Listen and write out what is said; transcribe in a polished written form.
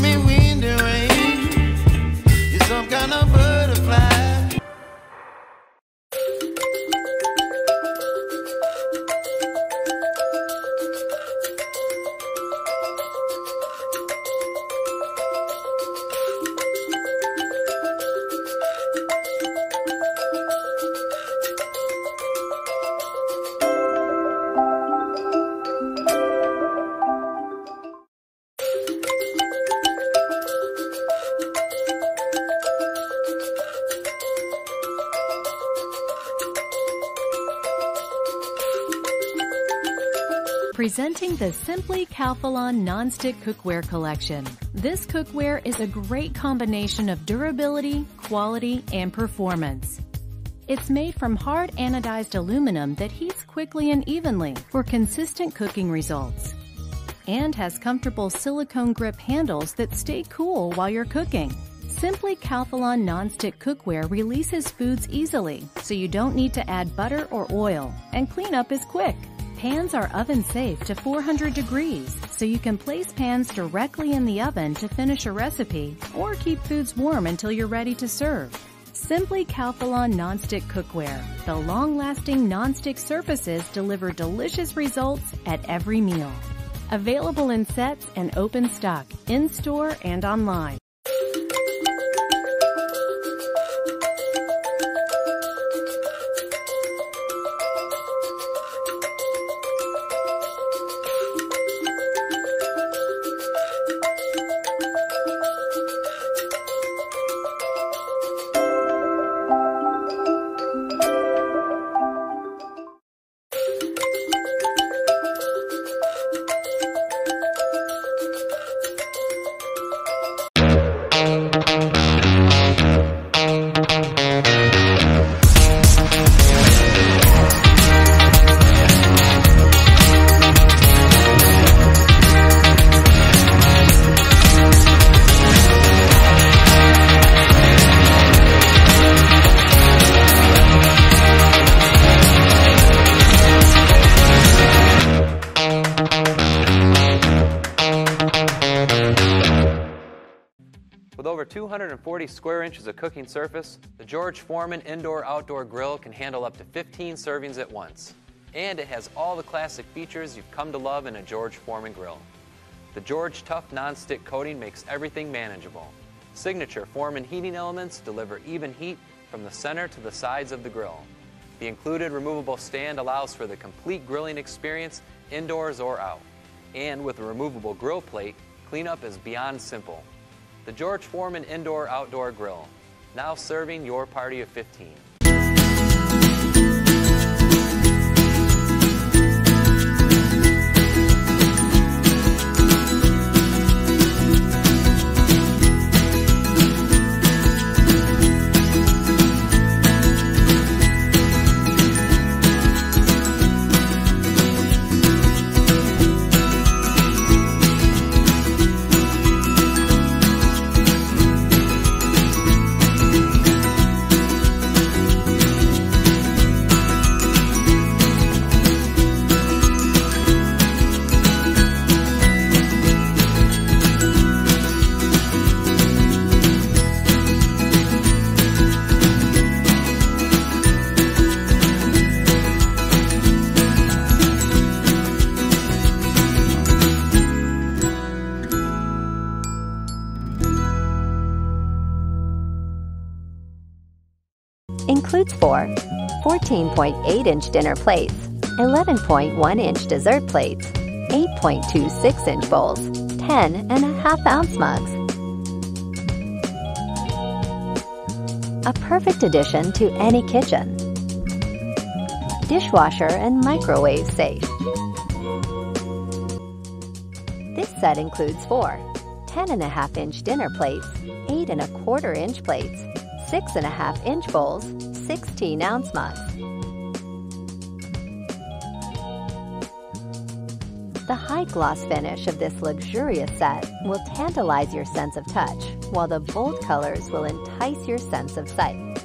me wind and rain. You're some kind of butterfly. Presenting the Simply Calphalon Nonstick Cookware Collection. This cookware is a great combination of durability, quality, and performance. It's made from hard anodized aluminum that heats quickly and evenly for consistent cooking results, and has comfortable silicone grip handles that stay cool while you're cooking. Simply Calphalon Nonstick Cookware releases foods easily, so you don't need to add butter or oil, and cleanup is quick. Pans are oven safe to 400 degrees, so you can place pans directly in the oven to finish a recipe or keep foods warm until you're ready to serve. Simply Calphalon Nonstick Cookware. The long-lasting nonstick surfaces deliver delicious results at every meal. Available in sets and open stock, in-store and online. With over 240 square inches of cooking surface, the George Foreman Indoor-Outdoor Grill can handle up to 15 servings at once. And it has all the classic features you've come to love in a George Foreman grill. The George Tough Non-Stick coating makes everything manageable. Signature Foreman heating elements deliver even heat from the center to the sides of the grill. The included removable stand allows for the complete grilling experience indoors or out. And with a removable grill plate, cleanup is beyond simple. The George Foreman Indoor-Outdoor Grill, now serving your party of 15. Includes 4 14.8-inch dinner plates, 11.1-inch dessert plates, 8.26-inch bowls, 10.5-ounce mugs. A perfect addition to any kitchen. Dishwasher and microwave safe. This set includes 4 10.5-inch dinner plates, 8.25-inch plates, 6.5-inch bowls, 16-ounce mugs. The high gloss finish of this luxurious set will tantalize your sense of touch, while the bold colors will entice your sense of sight.